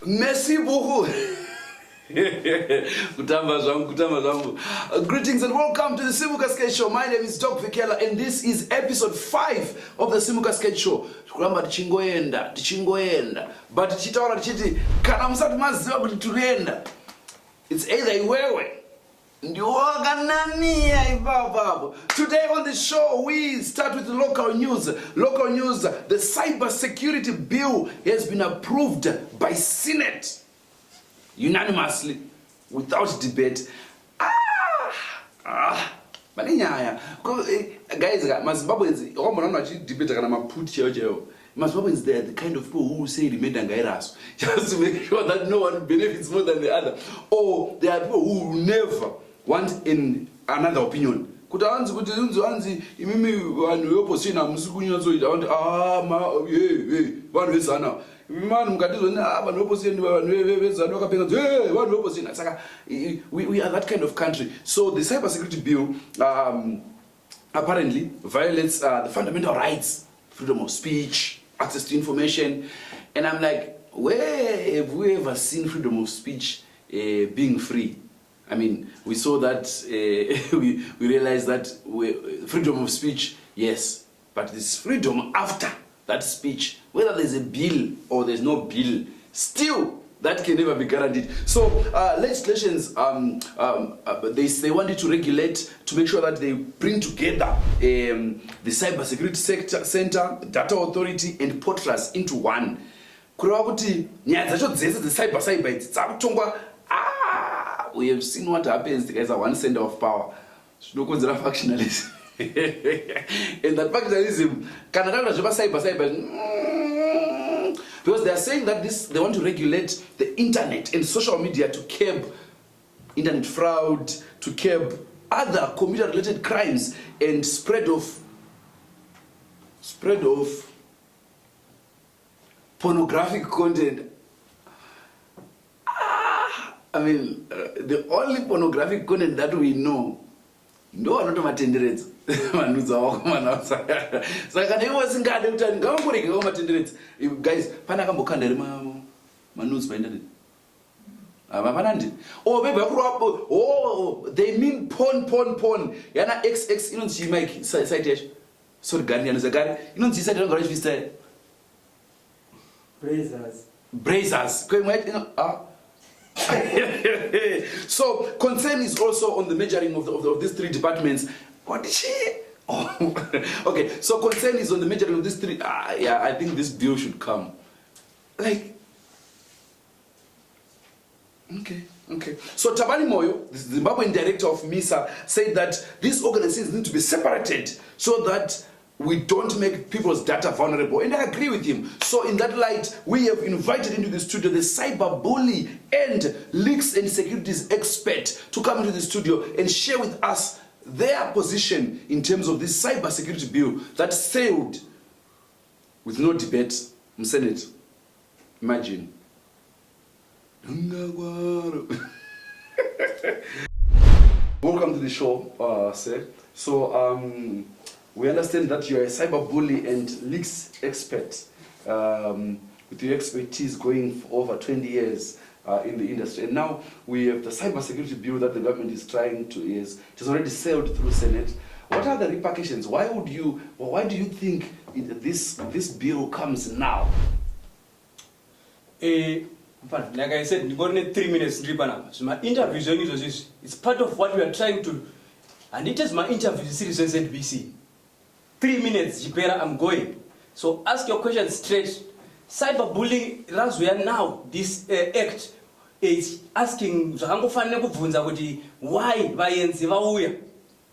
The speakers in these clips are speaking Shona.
Merci beaucoup. Greetings and welcome to the Simuka Sketch Show. My name is Doc Vikela and this is episode 5 of the Simuka Sketch Show. Tukulamba tichingoenda. But tichitaura tichiti kana musati maziva kuti turienda. It's either iwewe ndiwakanamia ipapo. Today on the show we start with the local news. Local news, the cyber security bill has been approved by Senate unanimously without debate. Guys, Mazimbabweans, debate kana maputi cheo. Mazimbabweans, they are the kind of people who say rimedangairas just to make sure that no one benefits more than the other. Or they are people who never want in another opinion. Kuti anzi imimi vanhu veopposition amusikunyatsoita vanti vanhu vezana mani mukatizoni vanhu veopposition vanhu vezana vakapenga vanhu veopposition. Saka we are that kind of country. So the cyber security bill apparently violates the fundamental rights, freedom of speech, access to information, and I'm like, where have we ever seen freedom of speech being free? I mean, we saw that, we realized that freedom of speech, yes, but this freedom after that speech, whether there's a bill or there's no bill, still, that can never be guaranteed. So, legislations, they wanted to regulate, to make sure that they bring together the Cyber Security Center, Data Authority, and Port Trust into one. The cyber, we have seen what happens to guys at one center of power. No consider factionalism. And that factionalism, Canada cyber. Because they are saying that they want to regulate the internet and social media to curb internet fraud, to curb other computer-related crimes and spread of pornographic content. I mean, the only pornographic content that we know, no one not matenderets. Guys, panakambokanda manuzi pa internet. Oh, baby, oh, they mean porn. Yana XX, you know, she make site. Sorry, Gani, you know, she said, you know, Brazers. You know, So concern is also on the measuring of these three departments. What did she? Oh, okay. So concern is on the measuring of these three. Yeah, I think this bill should come. Like, okay. So Tabani Moyo, the Zimbabwean director of MISA, said that these organizations need to be separated so that we don't make people's data vulnerable. And I agree with him. So in that light, we have invited into the studio the cyber bully and leaks and securities expert to come into the studio and share with us their position in terms of this cyber security bill that sailed with no debate in Senate. Imagine. Welcome to the show, sir. So, we understand that you are a cyber bully and leaks expert, with your expertise going for over 20 years in the industry. And now we have the cyber security bill that the government is trying to it has already sailed through Senate. What are the repercussions? Why do you think this bill comes now? Like I said, you got 3 minutes. So my interview it's part of what we are trying to, and it is my interview series on NBC. 3 minutes, Jipera, I'm going. So ask your question straight. Cyberbullying, that's where now this act is asking why vayenzi vauya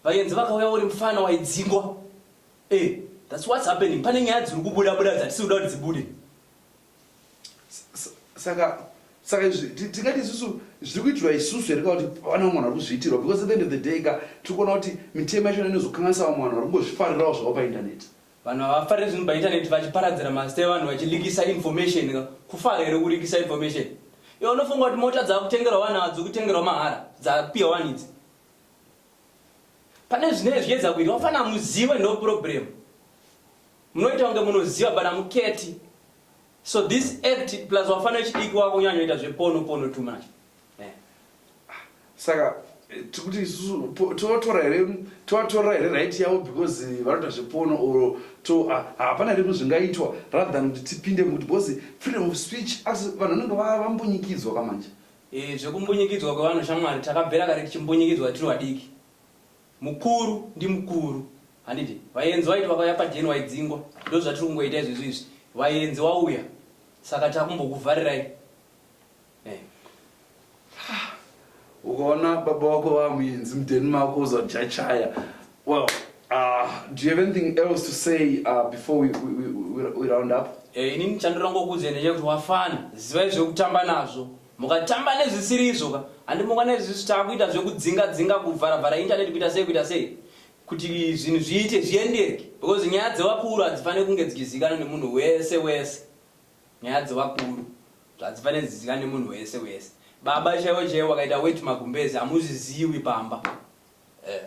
vakauya uri mufana waidzingwa. That's what's happening. Pane nyaya dziri kubuda that still don't zibude. saka tingati isusu zviri kuitirwa isusu here kana kuti vana vamwe vari kuzviitirwa, because at the end of the day ka tiri kuona kuti mitemo yacho inozokanganisa vamwe vanhu vari kungozvifarirawo zvavo paindaneti. Vanhu havafariri zvinhu paindaneti vachiparadzira mazita evanhu vachilikisa information ka. Kufara here kulikisa information. Iwe unofunga kuti mota dzakutengerwa vanhu hadziri kutengerwa mahara dzapiwa vanhu idzi. Pane zvinenge zviedza kuita wafanira muzive no problem. Munoita kunge munoziva bana muketi. So this act plus wafanira chidiki wako kunyanyoita zvepono too much. Saka tikuti isusu tovatora here right yavo because vanoita zvepono or hapana here zvingaitwa rather than kuti tipinde mukuti because freedom of speech asi vanhu vanenge vambunyikidzwa kamanje. Zvekumbunyikidzwa kwevanhu shamwari takabvera kare tichimbunyikidzwa tiri vadiki. Mukuru ndi mukuru. Handiti vaenzi vaiti vakauya pajeni waidzingwa ndo zvatiri kungoita izvi vaenzi wauya saka takumbokuvharirai. Ukaona baba wako vamuenzi mudheni mako uzachachaya. Well, do you have anything else to say before we round up? Inini chandorangokuudza ndechekuti wafana zivai zvekutamba nazvo. Mukatamba nezvisiri izvo ka handimunga nezvisi taakuita zvekudzinga kuvharavhara internet kuita sei kuti zvinhu zviite zviendeke, because nyaya dzevakuru hadzifaniri kunge dzichizivikanwa nemunhu wese. Nyaya dzevakuru hadzifaniri dzizivikanwa nemunhu wese. Baba chaiwo wakaita weti magumbezi hamuzvizivi pamba,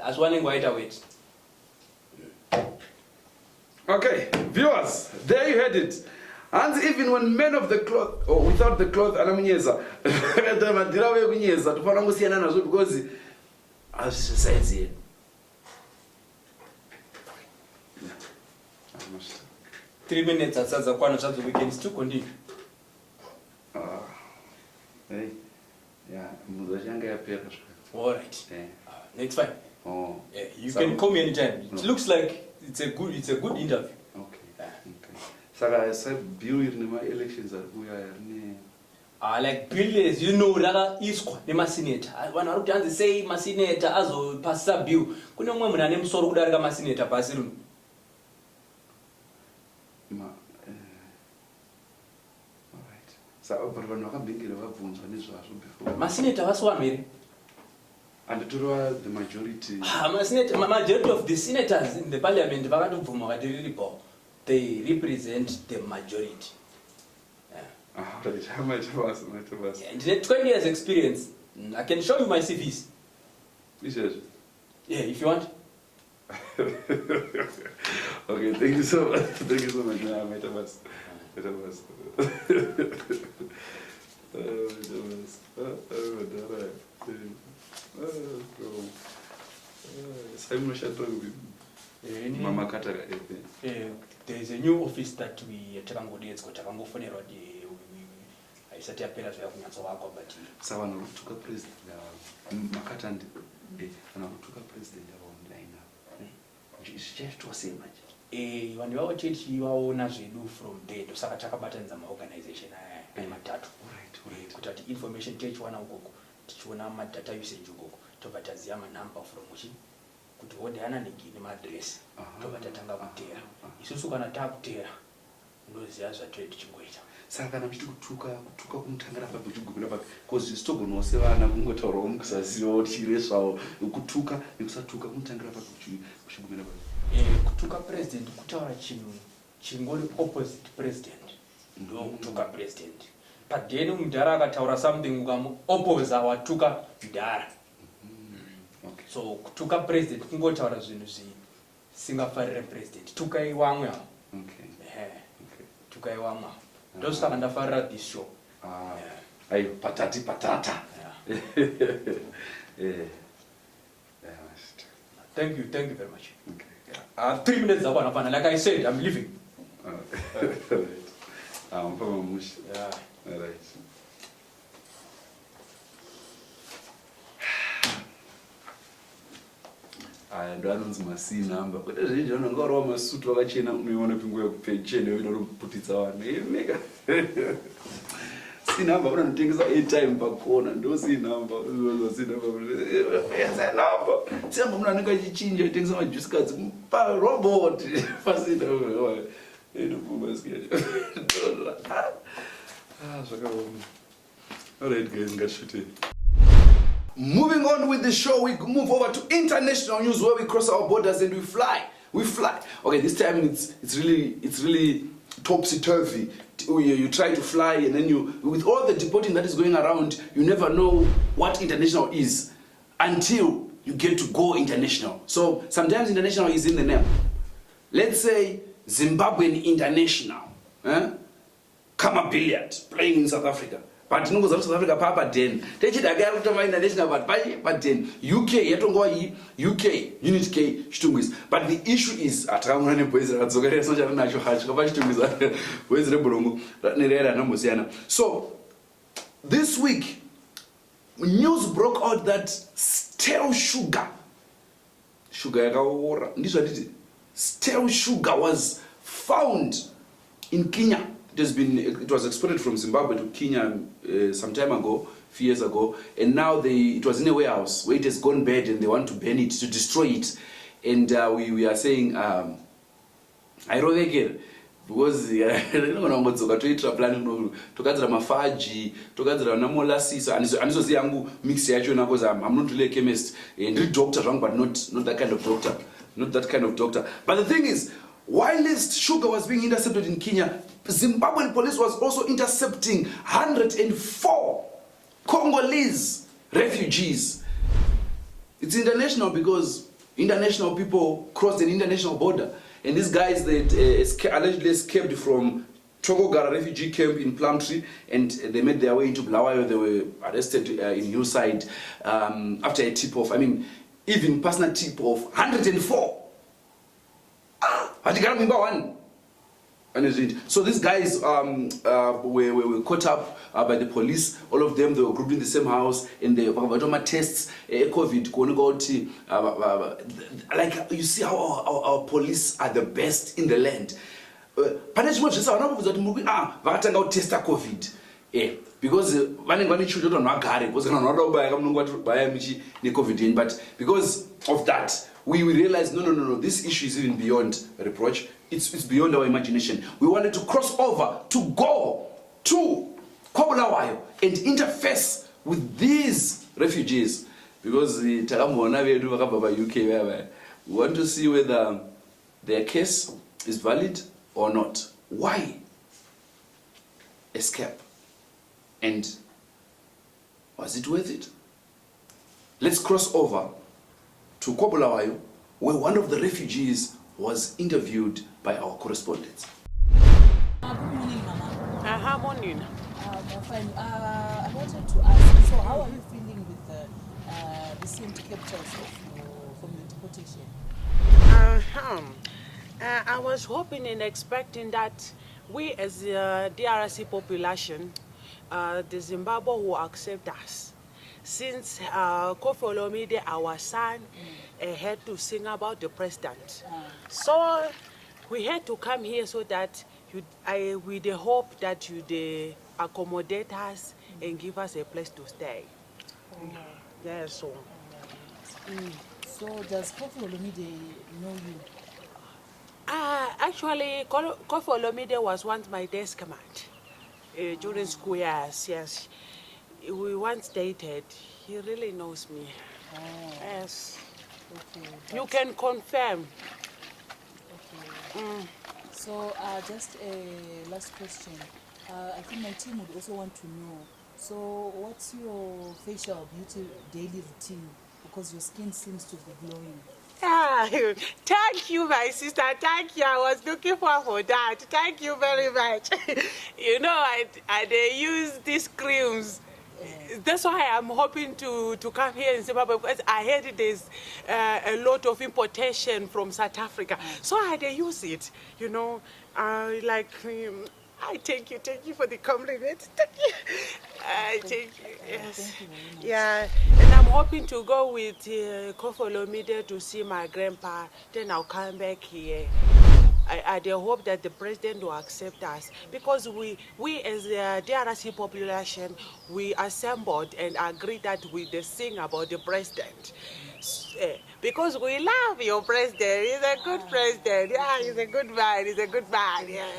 asi wanenge waita weti. Okay, viewers, there you had it. And even when men of the cloth or without the cloth anamunyeza madhira wekunyeza tofanira kusiyana nazvo because hazvisociety yedu. 3 minutes asadza kwana zvadzo weekends to continue. Hey, yeah, muda changa yapera. All right. Next fine. Oh. Yeah, you can call me anytime. It looks like it's a good interview. Okay. Saka bill in my elections are kuya yarine. Like bill is, you know, raka iskwa nema senator. Vanhu vari kuti anzi sei ma senator azopasisa bill. Kune mumwe munhu ane musoro kudarika ma senator pasi runo. Alright. Saka vanhu vakabingira vabvunzwa nezvazvo before. Ma senator vasiwamhere. And the majority. Majority of the senators in the parliament vakatobvuma vakati riripo. They represent the majority. Right. How much was? Yeah, 20 years experience. I can show you my CVs. Yes. Yeah, if you want. Okay, thank you so much. Thank you so much. Mama Katara. There is a new office that we takangofonera kuti haisati yapera zvakunyatsoakwa but savana kutuka president makatandi kana kutuka president online zvichaitwa sei manje? Vanhu vavo cheti vaona zvedu from there ndosaka takabatanidza maorganization aya matatu kuti ati information tichiwana ukoko tichiona madata usage ukoko tobva taziva manumber from uchi kuti hode ananigi nemaadresi tobva tatanga kutera isusu kana taakutera ndoziva zvatoi tichingoita. Saka kana muchiti kutuka kumutangira papi uchigumira papi because zvitogonawo sevana kungotaurawo mukusaziva kuti chire zvavo kutuka nekusatuka kumutangira papi uchigumira papi. Kutuka president kutaura chinhu chingori opposite president ndo kutuka president. Padeni mudhara akataura something ukamuopposa watuka mudhara. So kutuka president kungotaura zvinhu zvisingafarire president. Tukai vamwe avo. Tukai vamwe avo. Ndosaka ndafarira this show. Ayo patata. Thank you very much. Okay. 3 minutes zakwana pana, like I said, I'm leaving. Alright. Yeah. Alright. Ndo anonzi masinamba kuti zvinji vanonga vari wamasutu vakachena unoiona pinguva yekupechena yoida kuputitsa vanhu mega sinamba vanonotengesa airtime pakona ndo sinamba sinamba munhu anenge achichinja itengesa majuice cards parobot pasinamba zvakaoma. Alright guys, moving on with the show, we move over to international news where we cross our borders and we fly. Okay, this time it's really topsy-turvy. You try to fly and then with all the deporting that is going around, you never know what international is until you get to go international. So sometimes international is in the name. Let's say Zimbabwean international, Kama billiard, playing in South Africa. But no South Africa papa den. International but then UK UK unit K Shtungis. But the issue is so this week news broke out that stale sugar was found in Kenya. It was exported from Zimbabwe to Kenya some time ago, few years ago, and now it was in a warehouse where it has gone bad and they want to burn it, to destroy it. And we are saying, I don't like it because I'm not really a chemist and read doctor wrong, but not that kind of doctor. Not that kind of doctor. But the thing is, while this sugar was being intercepted in Kenya, Zimbabwean police was also intercepting 104 Congolese refugees. It's international because international people crossed an international border. And these guys, they allegedly escaped from Togogara refugee camp in Plumtree, and they made their way into Bulawayo. They were arrested in Hillside after a tip-off. I mean, even personal tip-off, 104. So these guys were caught up by the police. All of them, they were grouped in the same house, and they were tests COVID. Like you see how our police are the best in the land. Because because of that, we realized no, this issue is even beyond reproach. It's beyond our imagination. We wanted to cross over to go to Kobulawayo and interface with these refugees because we want to see whether their case is valid or not. Why escape? And was it worth it? Let's cross over to Kobulawayo, where one of the refugees was interviewed by our correspondents. Good morning, Mama. Morning. Fine. I wanted to ask, so how are you feeling with the recent captures from the deportation? I was hoping and expecting that we as the DRC population, the Zimbabwe will accept us. Since Kofi Olomide, our son, had to sing about the president. So we had to come here so that with the hope that you'd accommodate us and give us a place to stay. Yeah, so. So does Kofi Olomide know you? Actually, Kofi Olomide was once my desk mate during school years, yes. We once dated. He really knows me. Yes. Okay. You can confirm. Okay. So just a last question. I think my team would also want to know. So what's your facial beauty daily routine? Because your skin seems to be glowing. Thank you, my sister. Thank you. I was looking for that. Thank you very much. You know, I use these creams. That's why I'm hoping to come here in Zimbabwe, because I heard there's a lot of importation from South Africa. So I use it, you know, I thank you for the compliment. Thank you. Thank you, yes. Thank you very much. Yeah, and I'm hoping to go with Kofi Olomide to see my grandpa, then I'll come back here. I hope that the president will accept us, because we as the DRC population, we assembled and agreed that we sing about the president. Because we love your president. He's a good president. Yeah, he's a good man. He's a good man. Yeah.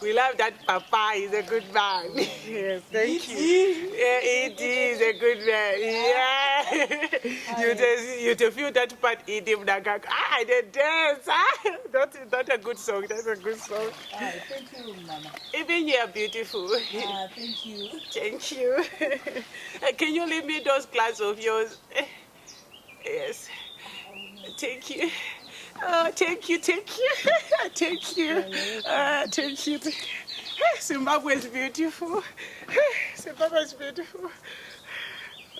We love that Papa. He's a good man. Yes, thank you. Yeah, it is a good man. Yeah. You just feel that part in him. The dance. That's a good song. That's a good song. Thank you, Mama. Even you are beautiful. Thank you. Thank you. Can you leave me those glasses of yours? Yes. Thank you. Oh, thank you, thank you. Thank you. Thank you. Zimbabwe is beautiful. Zimbabwe is beautiful.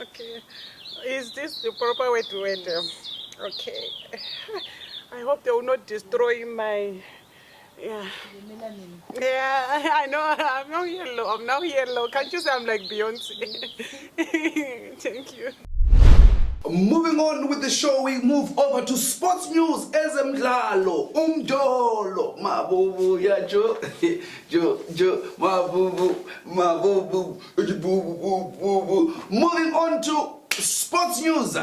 Okay. Is this the proper way to wear them? Okay. I hope they will not destroy my... Yeah. Yeah, I know. I'm now yellow. I'm now yellow. Can't you say I'm like Beyonce? Thank you. Moving on with the show, we move over to sports news. Mjolo, mabubu ya jo, mabubu, Moving on to sports news.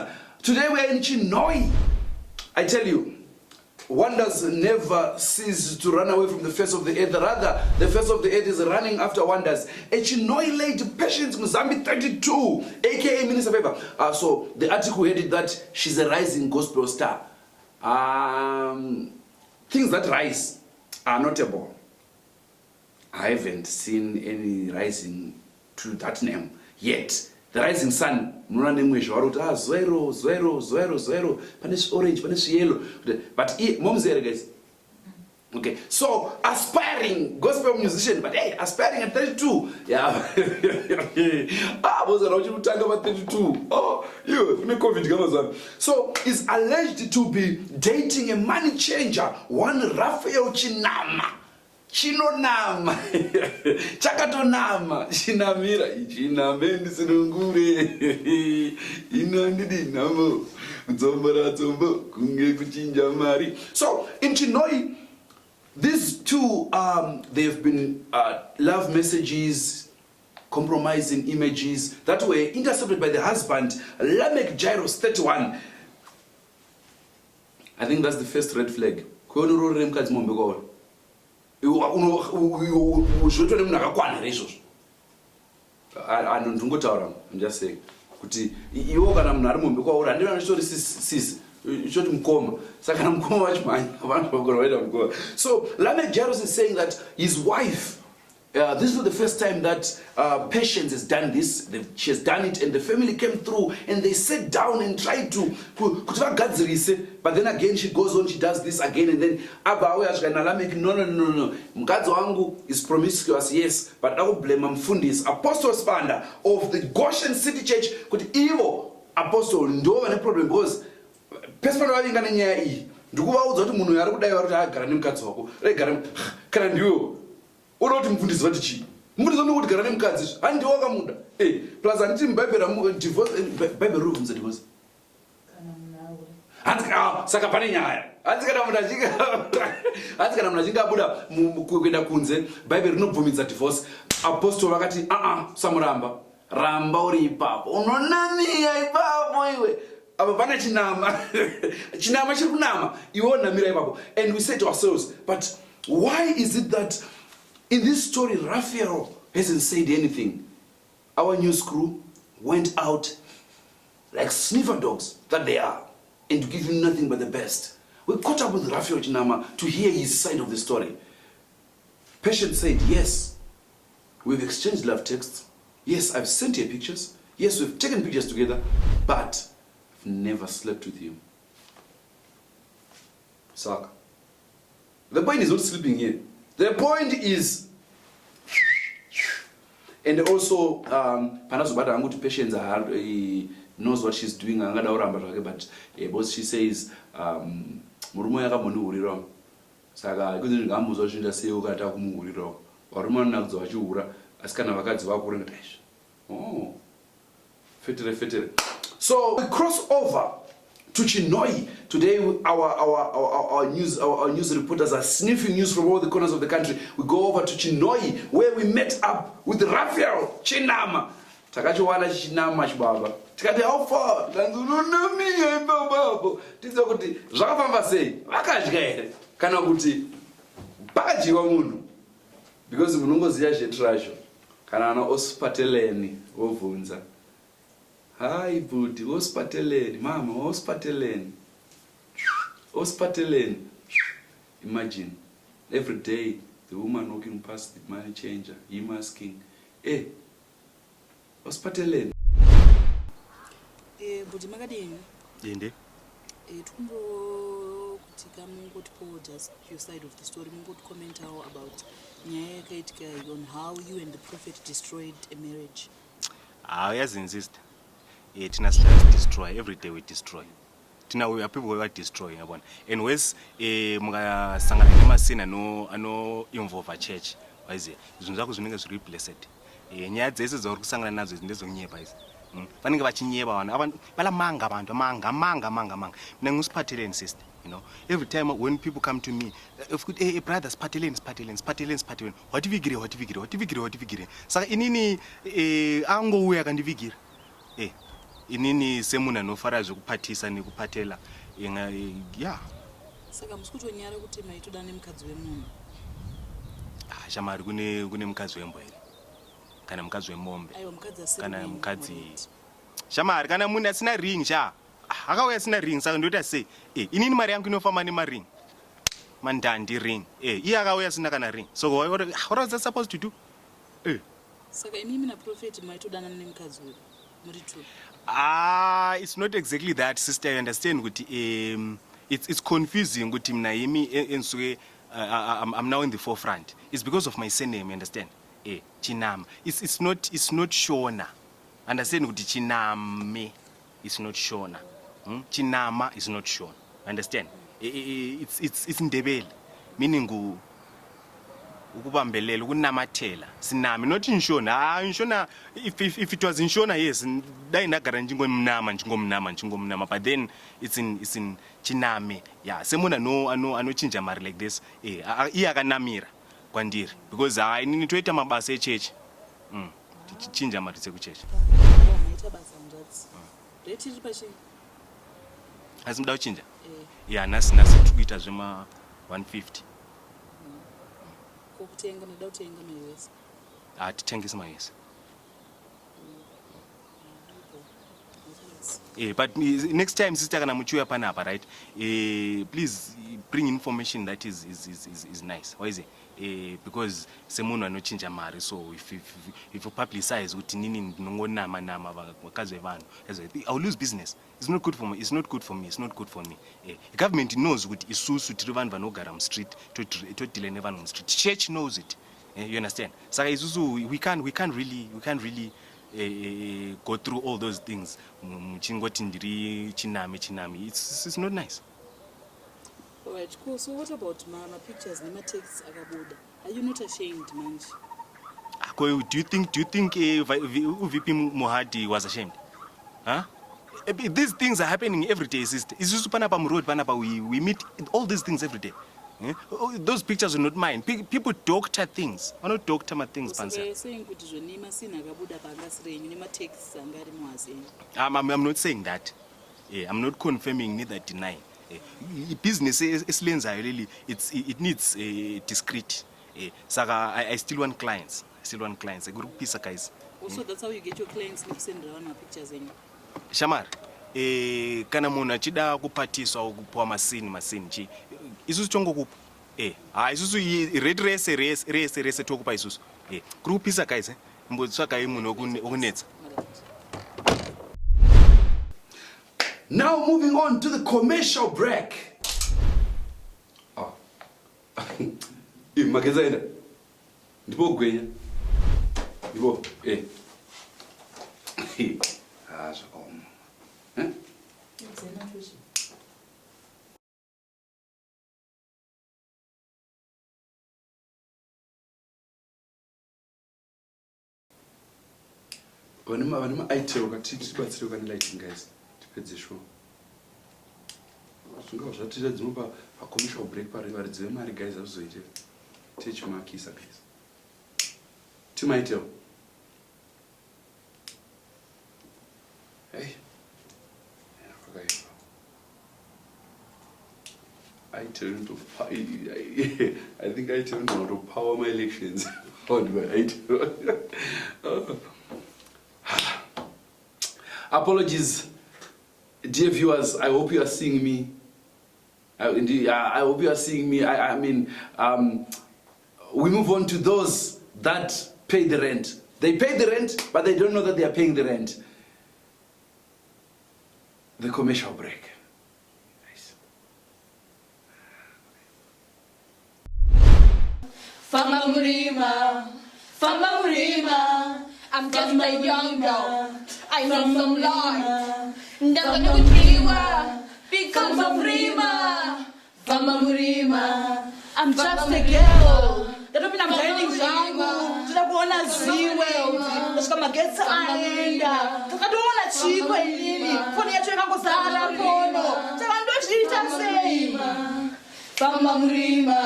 Today we are in Chinoi. I tell you, wonders never cease to run away from the face of the earth. Rather, the face of the earth is running after wonders. A Chinoi lady, Patience Mzambi 32, aka Minister Paper. So the article headed that she's a rising gospel star. Things that rise are notable. I haven't seen any rising to that name yet. The rising sun, zero, punish orange, punish yellow. But mom's there, guys. Okay, so aspiring gospel musician, but hey, aspiring at 32. Yeah. Was around you talk about 32. Oh, you make COVID Gamazan. So is alleged to be dating a money changer, one Raphael Chinama. Chinonama. Chakatonama. Chinamira. Chinamendi sinungure. Inandidi namo. Zombara zombo. Kunge kuchinja mari. So in Chinoi, these two, they've been love messages, compromising images that were intercepted by the husband, Lamek Gyros 31. I think that's the first red flag. I'm just saying. So Lamek Gyros is saying that his wife, this is the first time that Patience has done this. She has done it, and the family came through and they sat down and tried to but then again she goes on, she does this again, and then Lamek, no. Mkazi wangu is promiscuous, yes, but I will blame Mfundis, Apostle Spanda of the Goshen City Church, could evil apostle ndo ane problem, because pesipano vavingana nyaya iyi ndikuvaudza kuti munhu ari kudai vari kuti agara nemukadzi wako regara kana ndiwo uda kuti mufundisi vati chii mufundisi vanoda kuti gara nemukadzi handiwo wakamuda plus handiti mubhaibheri divorce bhaibheri rovhunza divorce saka pane nyaya hanzi kana munhu achinge abuda kuenda kunze bhaibheri rinobvumidza divorce. Apostol vakati samuramba ramba uri ipapo unonamira ipapo iwe apa pana chinama chinama chiri kunama iwe onamira ipapo. And we say to ourselves, but why is it that in this story Raphael hasn't said anything? Our news crew went out like sniffer dogs that they are, and to give him nothing but the best. We caught up with Raphael Chinama to hear his side of the story. Patience said, yes, we've exchanged love texts. Yes, I've sent you pictures. Yes, we've taken pictures together, but I've never slept with you. Saka. The point is not sleeping here. The point is, and also, Panazubata Anguti Patience knows what she's doing, but both she says, Murumo yakamoni uriro. Saka ikuti ngamuzo chinda seo kata kumuriro. Waruma nazo vachiura asikana vakadzi vakurenga dash. Oh. Fetere. So we cross over to Chinoi. Today, our news reporters are sniffing news from all the corners of the country. We go over to Chinoi, where we met up with Raphael Chinama. Takachenjera Chinama chibaba. Tikati how far? Lanzununami baba. Tizo kuti zvakafamba sei? Vakadya here. Kana kuti pakadyiwa munhu. Because munongoziya zvetrasho. Kana ana osipateleni ovunza. Hi, Budi, hospitalen, Mama, hospitalen. Hospitalen. Imagine, every day, the woman walking past the money changer, him asking, hey, hospitalen. Budi makadini? Inde. Tumbo kutika mungotipo just your side of the story, mungot comment how about nyaya yakaitika on how you and the prophet destroyed a marriage. Yes, insist. Tina starts destroy every day. We destroy. Tina we are people who are destroying yabona. And wes mga sangana nemasina no involve a church. Wazi. Izinto zakho zininga ziri blessed. Nyaya dzese zori kusangana nazo ndezonyepa izi. Vanenge vachinyeba wana. Abantu balamanga abantu manga. Mina ngusiphatheleni sister, you know. Every time when people come to me, if hey brother sphatheleni. What vigire. Saka inini angouya kandivigira. Inini semuna nofara zvekupatisa nekupatela yeah. Saka musikutonyara kuti maitoda nemukadzi wemunhu. Shamari kune mukadzi wembwa here kana mukadzi wemombe kana mukadzi shamari kana munhu asina ring cha akauya asina ring saka ndoti sei inini mari yangu inofamba nemaring mandandi ring iye akauya asina kana ring so what was that supposed to do saka imimi na prophet maitodana nemukadzi wedu muri two. It's not exactly that, sister. I understand. It's confusing. I'm now in the forefront. It's because of my surname. You understand? Chinam. It's not Shona. Understand? Chiname. It's not Shona. Chinama is not Shona. Understand? It's Ndebele, meaning ukubambelela ukunamathela sinami not inshona inshona if it was inshona yes ndayinagara njingomnama but then it's in chiname yeah semuna anochinja mari like this iyakanamira kwandiri because inini toita mabasa echurch chinja mari dzekuchurch maita basa ndatsi rate iri pashi asi muda kuchinja yeah nasi tikuita zvema 150 kokutenga noda kutenga maUS titengese maUS but next time sister kana muchiuya panapa right please bring information that is nice why is it because semunhu anochinja mari so if you publicize kuti nini ndinongonama vakazi vevanhu I'll lose business. It's not good for me. The government knows kuti isusu tiri vanhu vanogara mustreet todile nevanhu mustreet. Church knows it. You understand? Saka isusu we can't really go through all those things. Muchingoti ndiri chinami. It's not nice. Alright, cool. So what about my pictures and my texts akabuda? Are you not ashamed, manje? Do you think VP Mohadi was ashamed? Huh? These things are happening every day, sister. It's just panapa road, panapa we meet all these things every day. Those pictures are not mine. People doctor things. I not doctor my things, pansa. I'm not saying that. I'm not confirming neither denying. Business is really it needs discreet. Saka I still want clients. A group piece of guys. Also, that's how you get your clients to send around my pictures in. Shamar, kana munhu achida kupatiswa au kupuwa masini chi. Isusu chongo kupa. Isusu red race tokupa isusu. Group piece of guys mbotsvaka munhu okunetsa. Now moving on to the commercial break. Magezaina. Ndipo gwenya. Ndipo zvakaoma. Vanema aitero kati tibatsire kani lighting guys. Tipedze show. Zvingava zvatira dzinopa commercial break parivari dzive mari guys azoite. Techimakisa guys. Timaiteo. Hey. Okay. I turned to I think I turned out to power my elections. How do I do? Apologies, dear viewers. I hope you are seeing me. I hope you are seeing me. I mean, we move on to those that pay the rent. They pay the rent, but they don't know that they are paying the rent. The commercial break. Fama Murima, Fama Murima, I'm just a young girl. I know some life. Never know Murima, because of Murima. Fama Murima, I'm just a girl. That don't mean I'm learning jungle. To the one as zero. Let's come and get some island. I don't want to cheap a lily. For the actual Gosala Polo. So I'm not shit and say. Fama Murima.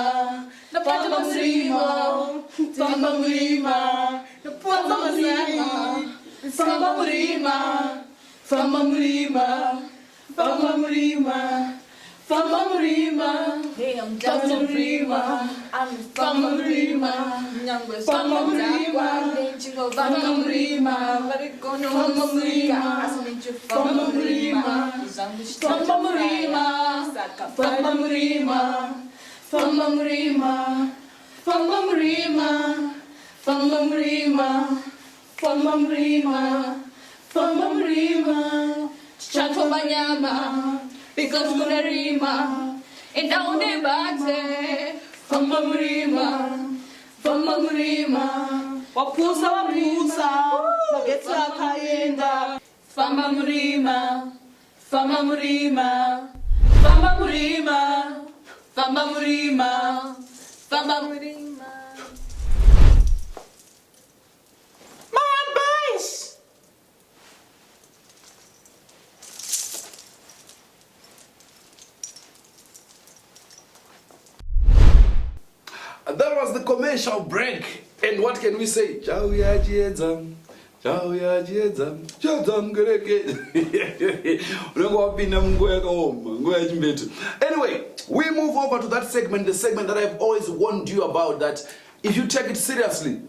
The Fama Murima, Fama Murima, the Fama Murima, Fama Murima, Fama Murima, Fama Murima, Fama Murima. Hey, I'm just a Murima. I'm Fama Murima. Fama Murima, Fama Murima, Fama Murima, Fama Murima, Fama Murima, Fama Murima. Fama Murima, Fama Murima, Fama Murima, Fama Murima, Fama Murima, Chato Banyama, because Murima, and down the bate, Fama Murima, Fama Murima, Wapusa, Bagetsa Kayenda, Fama Murima, Fama Murima, Fama Murima. Fama Murima, Fama Murima. My advice. That was the commercial break. And what can we say? Ciao ya jiedzam. Ciao ya jiedzam. Jiedzam gereke. Anyway, we move over to that segment, the segment that I've always warned you about, that if you take it seriously,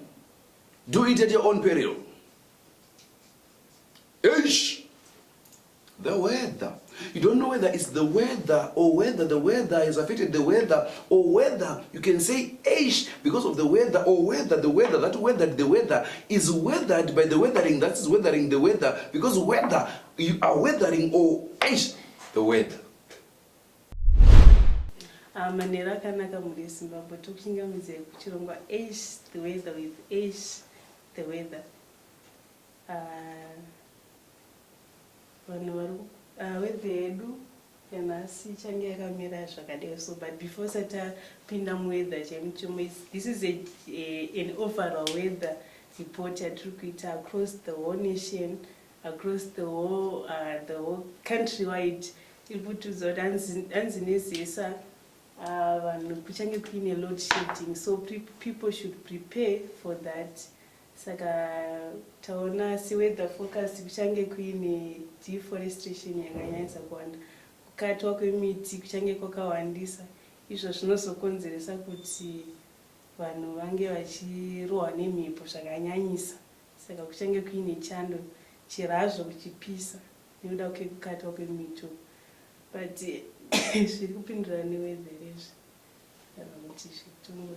do it at your own peril. Ish! The weather. You don't know whether it's the weather or whether the weather is affected the weather, or whether you can say ish because of the weather, or whether the weather, that weather, the weather is weathered by the weathering, that is weathering the weather, because weather, you are weathering or ish the weather. Manera kanaka muri Zimbabwe tokuchingamidza kuchirongwa ace the weather with ace the weather. Vanhu weather yedu yanhasi change yakamira zvakadai so, but before satapinda muweather chemuchomo, this is an overall weather report yatiri kuita across the whole nation, across the whole countrywide. Iri kutiudza kuti hanzi nezesa vanhu kuchange kuine load shedding, so people should prepare for that. Saka taona weather forecast kuchange kuine deforestation yakanyanyisa kuwanda, kukatwa kwemiti kuchange kwakawandisa. Izvo zvinozokonzeresa kuti vanhu vange vachirohwa nemhepo zvakanyanyisa, saka kuchange kuine chando chirazvo kuchipisa nekuda kwekukatwa kwemiti. But zviri kupindura neweather izvi kana kuti zvitongo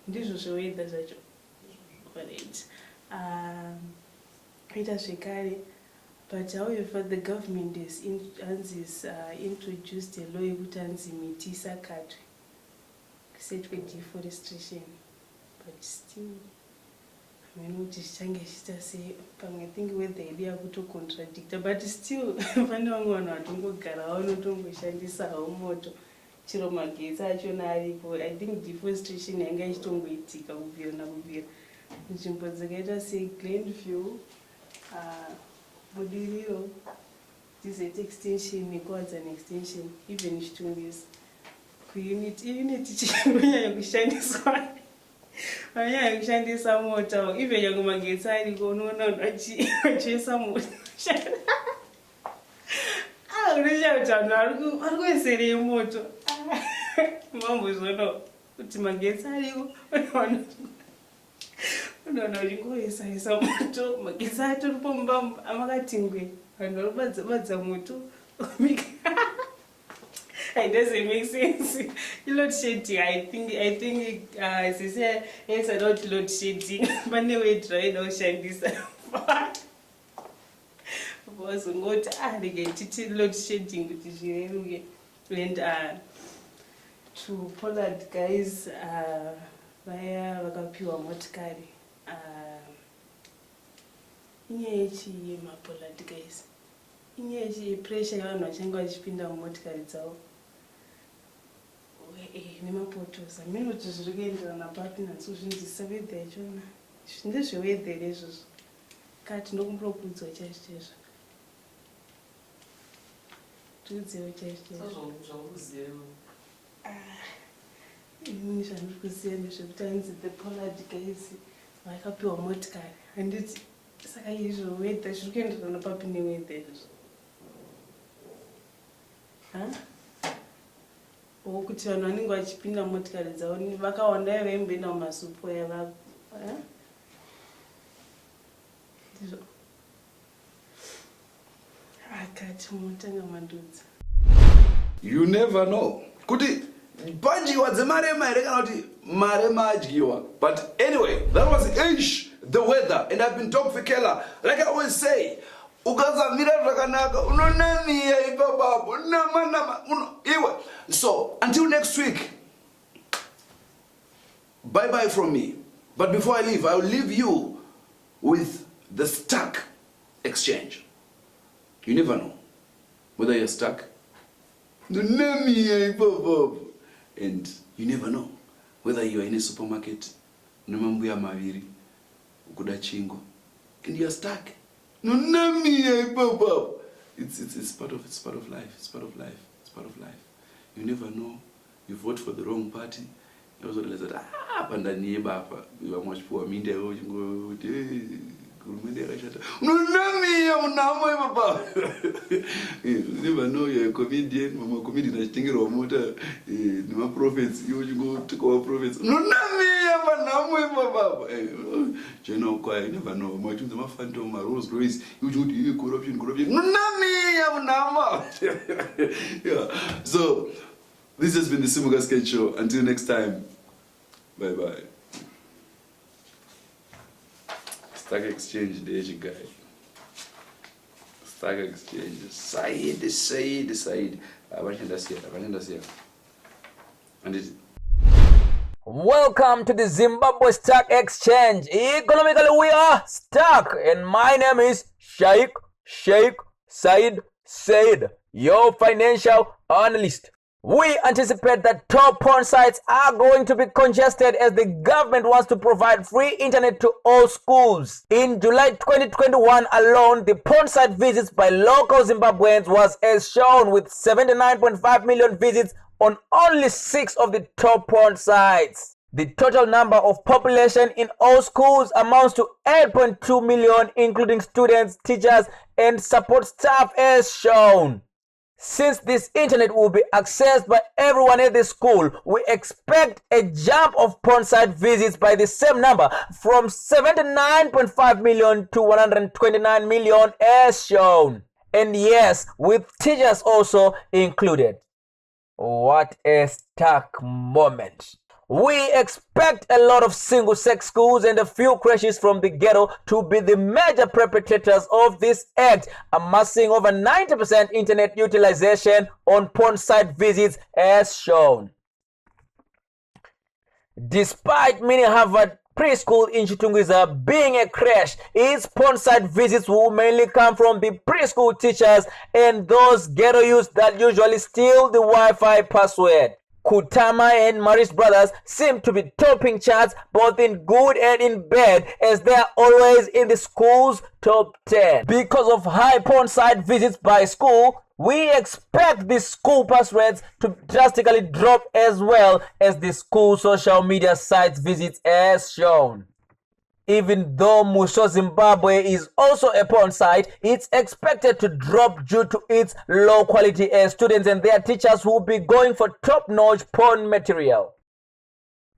ndizvo zveweather zvacho. Alright. Kuita zvekare, but however the government has introduced a law yekuti hanzi miti isakatwe, kusetwe deforestation, but still kuti zvichange zviita sei pamwe. I think weather yedu yakutocontradicta, but still pane vamwe vanhu vatongogara vanotongoshandisawo moto chero magetsi achona aripo. I think deforestation yanga ichitongoitika kubvira nakubvira nzvimbo dzakaita seGlenview, Budiriro, This extension, records an extension, even Chitungis. Unit chinyanya kushandiswa. Wanyanya kushandisa moto, even yangu magetsari kunoona unachisa moto. Unisha utano, arikuesere moto. Mambo zono, kuti magetsari unoona uchingoisa moto, magetsari turipomba amakatingwe. Badza moto. It doesn't make sense. Load shedding, I think it's a lot load shedding. But anyway, try no shine this. Was not they get load shedding with the and to Pollard guys via Vakapiwa Motkari. Inyechi ma Pollard guys. Inyechi pressure yana wachenga wachipinda motkari dzao. Nemapotosa mimi tuzvigendera napapi natsuzvinzisa wedha yachona ndezvewedha izvozvo kati ndokumbokudzwa chaizvo tudziwe chaizvo ini zvandikuziva ndezvekuti anzi the Pollard guys vakapiwa motikari handiti saka izvo wedha zviri kuendera napapi newedha izvozvo kuti vanhu vanenge vachipinda motikari dzavo vakawanda vaimboenda mumasupo yavavo ndizvo akati motanga mandudzi. You never know kuti padyiwa dzemarema here kana kuti marema adyiwa. But anyway, that was the weather, and I've been Dr. Fikela. Like I always say, ukazamira zvakanaka unonamiya ipapapo nama iwe. So until next week, bye bye from me. But before I leave, I will leave you with the stuck exchange. You never know whether you're stuck, and you never know whether you are in a supermarket, and you're stuck. It's part of life. You never know. You vote for the wrong party. You also realize that you are much poor. You never know you're a comedian. Mama comedian is thinking of motor. No prophets. You go take our prophets. You never know. My children, my phantom, my Rolls Royce. You do corruption. Yeah. So this has been the Simuka Sketch Show. Until next time. Bye bye. Stock exchange, the Asian guy. Stock exchange. Side. Welcome to the Zimbabwe Stock Exchange. Economically, we are stuck, and my name is Sheikh Said, your financial analyst. We anticipate that top porn sites are going to be congested as the government wants to provide free internet to all schools. In July 2021 alone, the porn site visits by local Zimbabweans was as shown, with 79.5 million visits on only 6 of the top porn sites. The total number of population in all schools amounts to 8.2 million, including students, teachers, and support staff as shown. Since this internet will be accessed by everyone at the school, we expect a jump of porn site visits by the same number, from 79.5 million to 129 million as shown. And yes, with teachers also included. What a stark moment. We expect a lot of single-sex schools and a few crashes from the ghetto to be the major perpetrators of this act, amassing over 90% internet utilization on porn site visits as shown. Despite many Harvard preschool in Chitungwiza being a crash, its porn site visits will mainly come from the preschool teachers and those ghetto youths that usually steal the Wi-Fi password. Kutama and Maris Brothers seem to be topping charts both in good and in bad, as they are always in the school's top 10. Because of high porn site visits by school, we expect the school pass rates to drastically drop as well as the school social media sites visits as shown. Even though Musho Zimbabwe is also a porn site, it's expected to drop due to its low quality as students and their teachers will be going for top-notch porn material.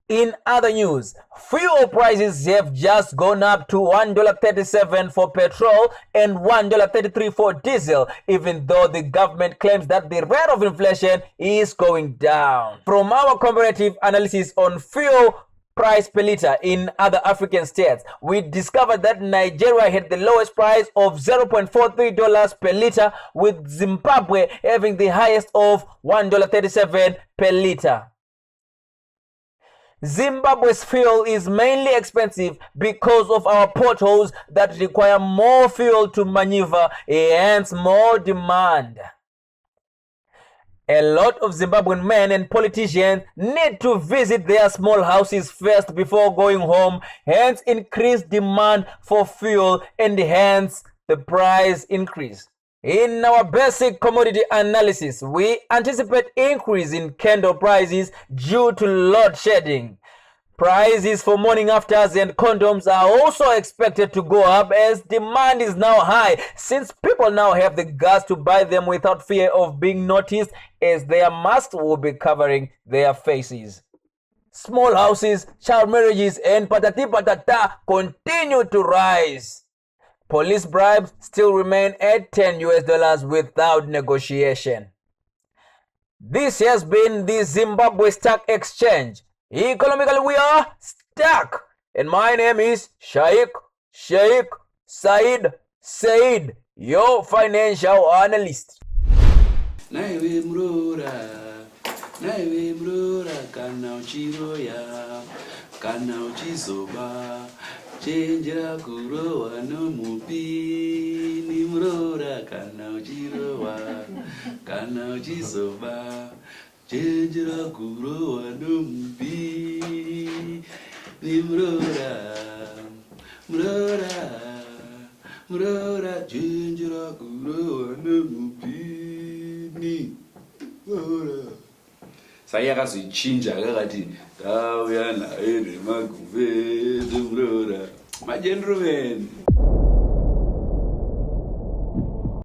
In other news, fuel prices have just gone up to $1.37 for petrol and $1.33 for diesel, even though the government claims that the rate of inflation is going down. From our comparative analysis on fuel price per liter in other African states, we discovered that Nigeria had the lowest price of $0.43 per liter, with Zimbabwe having the highest of $1.37 per liter. Zimbabwe's fuel is mainly expensive because of our potholes that require more fuel to maneuver, hence more demand. A lot of Zimbabwean men and politicians need to visit their small houses first before going home, hence increased demand for fuel and hence the price increase. In our basic commodity analysis, we anticipate increase in candle prices due to load shedding. Prices for morning afters and condoms are also expected to go up as demand is now high, since people now have the guts to buy them without fear of being noticed, as their masks will be covering their faces. Small houses, child marriages and patati patata continue to rise. Police bribes still remain at $10 without negotiation. This has been the Zimbabwe Stock Exchange. Economically, we are stuck. And my name is Sheikh Said, your financial analyst. Naiwe mrora, kana uchiroya, kana uchizoba, chenjera kurowa nomupi. Ni mrora, kana uchirowa, kana uchizoba, chenjera kurowa nomupi. Ni mrora, chenjera kurowa nomupi. Ni mrora. Saya akazochinja akati tauya naye nemagumbeze mrora. My gentlemen.